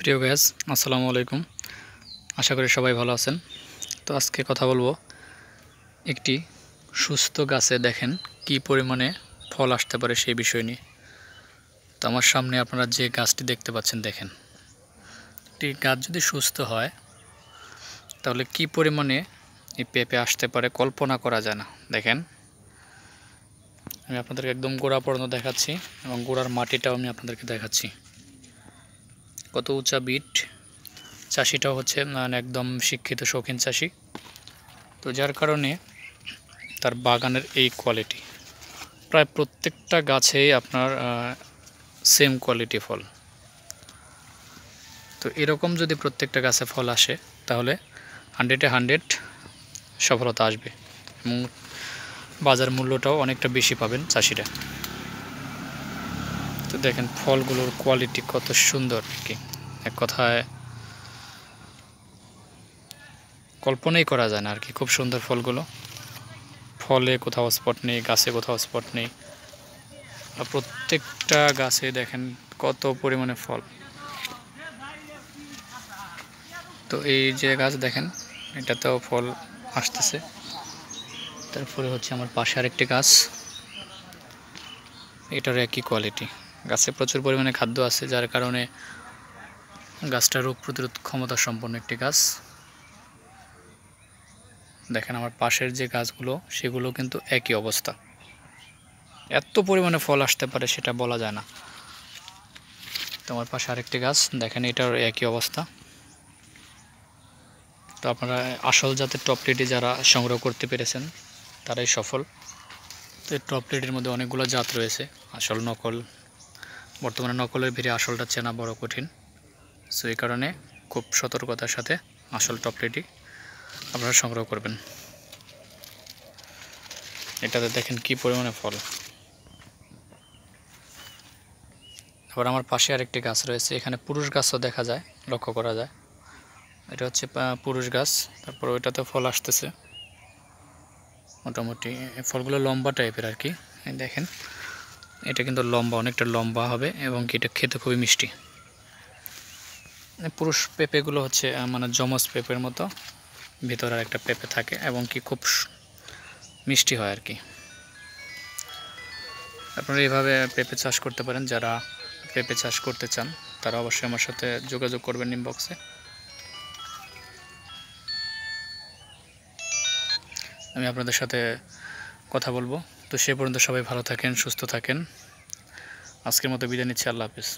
প্রিয় গাইস, আসসালামু আলাইকুম। আশা করি সবাই ভালো আছেন। তো আজকে কথা বলবো একটি সুস্থ গাছে দেখেন কি পরিমাণে ফল আসতে পারে সেই বিষয় নিয়ে। তো আমার সামনে আপনারা যে গাছটি দেখতে পাচ্ছেন, দেখেন একটি গাছ যদি সুস্থ হয় তাহলে কি পরিমাণে এই পেঁপে আসতে পারে কল্পনা করা যায় না। দেখেন, আমি আপনাদেরকে একদম গোড়া পর্যন্ত দেখাচ্ছি এবং গোড়ার মাটিটাও আমি আপনাদেরকে দেখাচ্ছি। কত উঁচা বিট। চাষিটাও হচ্ছে একদম শিক্ষিত শৌখিন চাষি। তো যার কারণে তার বাগানের এই কোয়ালিটি, প্রায় প্রত্যেকটা গাছেই আপনার সেম কোয়ালিটি ফল। তো এরকম যদি প্রত্যেকটা গাছে ফল আসে তাহলে 100-এ 100 সফলতা আসবে এবং বাজার মূল্যটাও অনেকটা বেশি পাবেন চাষিরা। তো দেখেন ফলগুলোর কোয়ালিটি কত সুন্দর, কি এক কথায় কল্পনাই করা যায় না আর কি। খুব সুন্দর ফলগুলো, ফলে কোথাও স্পট নেই, গাছে কোথাও স্পট নেই, আর প্রত্যেকটা গাছে দেখেন কত পরিমাণে ফল। তো এই যে গাছ দেখেন, এটাতেও ফল আসতেছে। তারপরে হচ্ছে আমার পাশে আরেকটি গাছ, এটার একই কোয়ালিটি। গাছে প্রচুর পরিমাণে খাদ্য আছে, যার কারণে গাছটা রোগ প্রতিরোধ ক্ষমতা সম্পন্ন একটি গাছ। দেখেন আমার পাশের যে গাছগুলো সেগুলো কিন্তু একই অবস্থা। এত পরিমাণে ফল আসতে পারে সেটা বলা যায় না। তো আমার পাশে আরেকটি গাছ দেখেন, এটার একই অবস্থা। তো আপনারা আসল জাতের টপলিটি যারা সংগ্রহ করতে পেরেছেন তারাই সফল। তো এই টপলিটির মধ্যে অনেকগুলো জাত রয়েছে, আসল নকল। বর্তমানে নকলের ভিড়ে আসলটা চেনা বড় কঠিন। সো এই কারণে খুব সতর্কতার সাথে আসল টপলিটি আপনারা সংগ্রহ করবেন। এটাতে দেখেন কি পরিমাণে ফল। আবার আমার পাশে আরেকটি গাছ রয়েছে, এখানে পুরুষ গাছও দেখা যায়, লক্ষ্য করা যায়। এটা হচ্ছে পুরুষ গাছ। তারপর ওইটাতে ফল আসতেছে মোটামুটি। ফলগুলো লম্বা টাইপের আর কি। দেখেন এটা কিন্তু লম্বা, অনেকটা লম্বা হবে এবং কি এটা খেতে খুবই মিষ্টি। পুরুষ পেঁপেগুলো হচ্ছে জমজ পেঁপের মতো, ভিতরে একটা পেঁপে থাকে এবং কি খুব মিষ্টি হয় আর কি। আপনারা এইভাবে পেঁপে চাষ করতে পারেন। যারা পেঁপে চাষ করতে চান তারা অবশ্যই আমার সাথে যোগাযোগ করবেন ইনবক্সে। আমি আপনাদের সাথে কথা বলবো। তো সে পর্যন্ত সবাই ভালো থাকেন, সুস্থ থাকেন। আজকের মতো বিদায় নিচ্ছি। আল্লাহ হাফেজ।